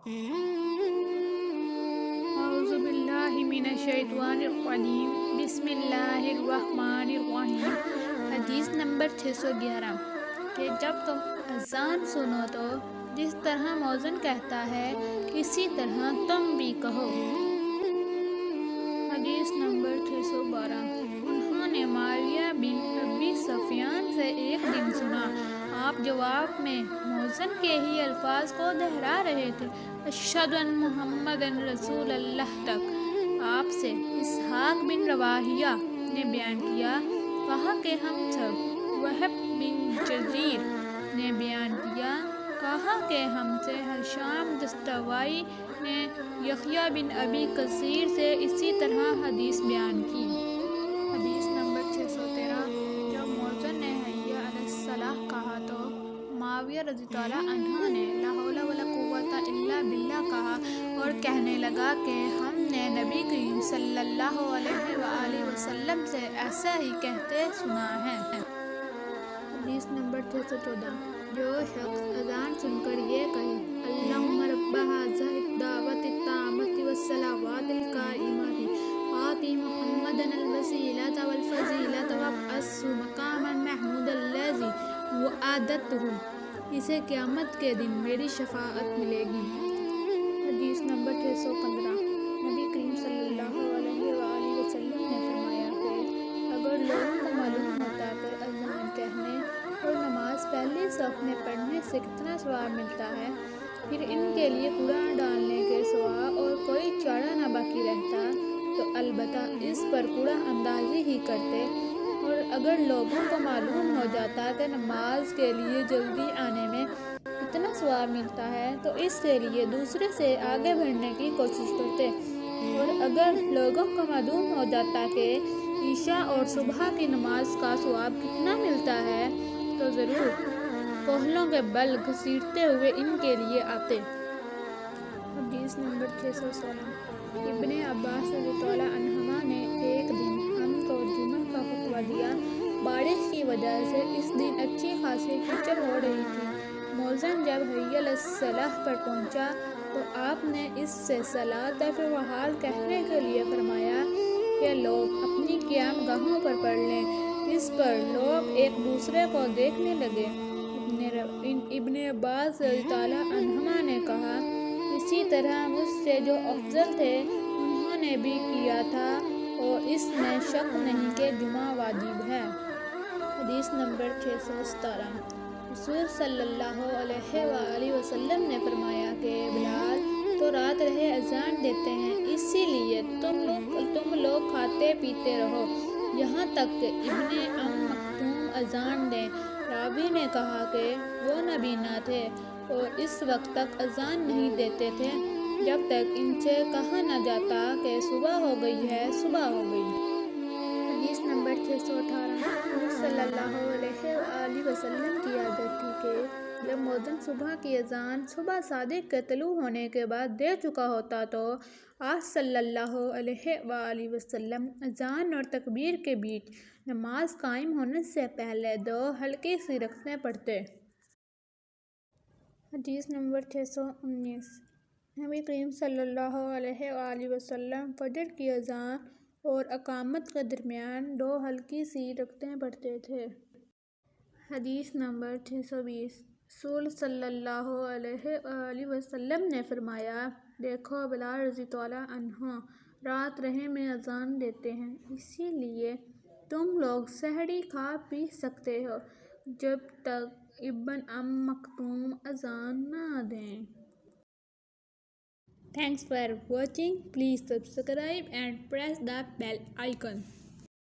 اعوذ باللہ من الشیطان الرجیم بسم اللہ الرحمن الرحیم۔ حدیث نمبر 611 کہ جب تم اذان سنو تو جس طرح مؤذن کہتا ہے اسی طرح تم بھی کہو۔ حدیث نمبر 612 انہوں نے معاویہ بن ابی سفیان سے ایک دن سنا، آپ جواب میں مؤذن کے ہی الفاظ کو دہرا رہے تھے، اشہد ان محمد رسول اللہ تک۔ آپ سے اسحاق بن راہویہ نے بیان کیا، کہا کہ ہم سب۔ وہب بن جریر نے بیان کیا، کہا کہ ہم سے ہشام دستوائی نے یحییٰ بن ابی کثیر سے اسی طرح حدیث بیان کی۔ حدیث نمبر 613 جب مؤذن نے حی علی الصلاۃ کہا تو معاویہ رضی اللہ عنہ نے لا حول ولا قوۃ الا باللہ کہا اور کہنے لگا کہ ہم نے نبی کریم صلی اللہ علیہ وآلہ وسلم سے ایسا ہی کہتے سنا ہے۔ حدیث نمبر 614 جو شخص اذان سن کر یہ کہے، اللہم رب ھذہ الدعوۃ التامۃ والصلوٰۃ القائمۃ آت محمدا الوسیلۃ والفضیلۃ وابعثہ مقاما محمودا الذی وعدتہ، اسے قیامت کے دن میری شفاعت ملے گی۔ حدیث نمبر 615 نبی کریم صلی اللہ علیہ وآلہ وسلم نے فرمایا کہ اگر لوگوں کو معلوم ہوتا کہ اذان کہنے اور نماز پہلی صف میں پڑھنے سے کتنا ثواب ملتا ہے، پھر ان کے لیے قرآن ڈالنے کے سوا اور کوئی چارہ نہ باقی رہتا تو البتہ اس پر قرآن اندازی ہی کرتے۔ اور اگر لوگوں کو معلوم ہو جاتا کہ نماز کے لیے جلدی آنے میں اتنا ثواب ملتا ہے تو اس کے لیے دوسرے سے آگے بڑھنے کی کوشش کرتے۔ اور اگر لوگوں کو معلوم ہو جاتا کہ عشاء اور صبح کی نماز کا ثواب کتنا ملتا ہے تو ضرور کوہلوں کے بل گھسیٹتے ہوئے ان کے لیے آتے۔ حدیث نمبر 616 ابن عباس رضی اللہ عنہما نے ایک دن ہم کو جمعہ کا خطبہ دیا، بارش کی وجہ سے اس دن اچھی خاصی کیچڑ ہو رہی تھی۔ مؤذن جب حی علی الصلاۃ پر پہنچا تو آپ نے اس سے صلاۃ فی الحال کہنے کے لیے فرمایا کہ لوگ اپنی قیام گاہوں پر پڑھ لیں۔ اس پر لوگ ایک دوسرے کو دیکھنے لگے۔ ابن عباس رضی اللہ عنہما نے کہا، اسی طرح مجھ سے جو افضل تھے انہوں نے بھی کیا تھا اور اس میں شک نہیں کہ جمعہ واجب ہے۔ حدیث نمبر 617 رسول صلی اللہ علیہ وآلہ وسلم نے فرمایا کہ بلال تو رات رہے اذان دیتے ہیں، اسی لیے تم لوگ کھاتے پیتے رہو یہاں تک کہ ابن ام مکتوم اذان دیں۔ راوی نے کہا کہ وہ نبی نہ تھے اور اس وقت تک اذان نہیں دیتے تھے جب تک ان سے کہا نہ جاتا کہ صبح ہو گئی ہے، صبح ہو گئی۔ حدیث نمبر 618 حضور صلی اللہ علیہ وآلہ وسلم کی عادت تھی کہ جب مؤذن صبح کی اذان صبح صادق کے طلوع ہونے کے بعد دے چکا ہوتا تو آپ صلی اللہ علیہ وآلہ وسلم اذان اور تکبیر کے بیچ نماز قائم ہونے سے پہلے 2 ہلکی سی رکعتیں پڑھتے۔ حدیث نمبر 619 نبی کریم صلی اللہ علیہ وآلہ وسلم فجر کی اذان اور اقامت کے درمیان 2 ہلکی سی رکعتیں پڑھتے تھے۔ حدیث نمبر 620 رسول صلی اللہ علیہ وآلہ وسلم نے فرمایا، دیکھو بلال رضی اللہ عنہ رات رہے میں اذان دیتے ہیں، اسی لیے تم لوگ سحری کھا پی سکتے ہو جب تک ابن ام مکتوم اذان نہ دیں۔ Thanks for watching. Please subscribe and press the bell icon.